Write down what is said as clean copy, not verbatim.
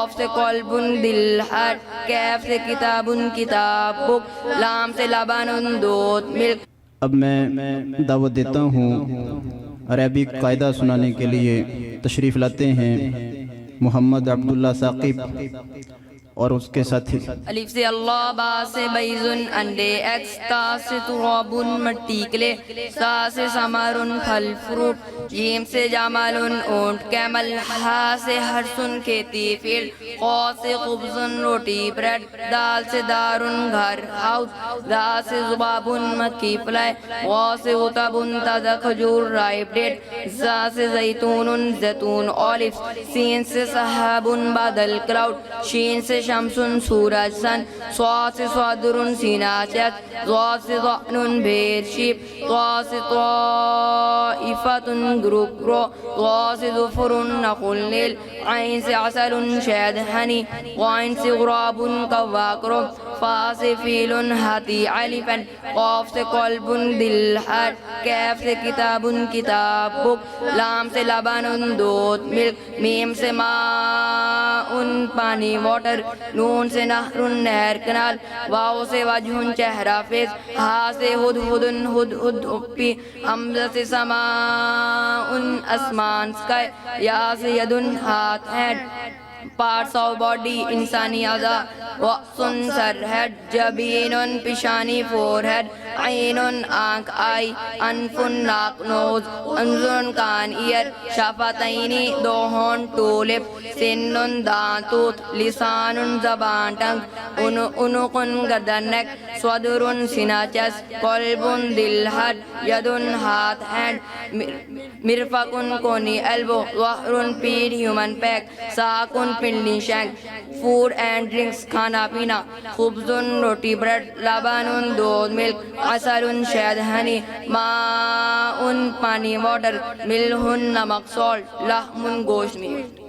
قاف سے قلب دل ہیڈ، کیف سے کتاب کتاب بک، لام سے لبن دودھ ملک۔ اب میں دعوت دیتا ہوں عربی قاعدہ سنانے کے لیے تشریف لاتے ہیں محمد عبداللہ ثاقب اور اس کے ساتھی۔ الف سے اللہ، با سے بیزن انڈے ایکس، تا سے ترابن مٹی کلے، سا سے ثمرن پھل فروٹ، جیم سے جمالن اونٹ کیمل، ہا سے ہرسن کھیتی فیلڈ، قا سے خبزن روٹی بریڈ، دال سے دارن گھر ہاؤس، دا سے زبابن مکھی فلائی، وا سے غتبن تازہ کھجور رائپ ڈیٹ، زا سے زیتون زیتون اولیوز، سین سے سحابن بادل کلاؤڈ، شین سے شمسن سورج سن، صاد سے صادرن سینہ چیسٹ، ضاد سے ضأن بھیر شیپ، طا سے طائفتن گروپ گرو، غا سے ظفرن نخل نیل، عین سے عسل شہد ہنی، غائن سے غرابن کوا کرو، فا سے فیلن ہاتھی ایلیفنٹ، قاف سے قلب دل ہیڈ، کیف سے کتاب کتاب بک، لام سے لبن دودھ ملک، میم سے ماء پانی واٹر، نون سے نہر نہر کنال، واو سے وجہ چہرہ فیس، ہا سے ہدہد ہدہد اپی، حمزہ سے سماء اسمان سکائے، یا سے یدن ہاتھ ہینڈ، پارٹس آف باڈی انسانی اعضاء، رأسن سر ہیڈ، جبینن پیشانی فور ہیڈ، عینن آنکھ آئی، انفن ناک نوز، انظرن کان ایئر، شفتینی دو ہونٹ ٹو لپ، سنن دانت ٹوتھ، لسانن زبان ٹنگ، عنقن گردن نیک، صدرن سینہ چیسٹ، قلبن دل ہیڈ، یدن ہاتھ ہینڈ، مرفقن کونی ایلبو، ظہرن پیٹ ہیومن پیک، ساکن پنڈلی شینک، فوڈ اینڈ ڈرنکس کھانا پینا، خبزن روٹی بریڈ، لبن دودھ ملک، عسل شہد ہنی، ماء پانی واٹر، ملح نمک سالٹ، لحم گوشت میٹ۔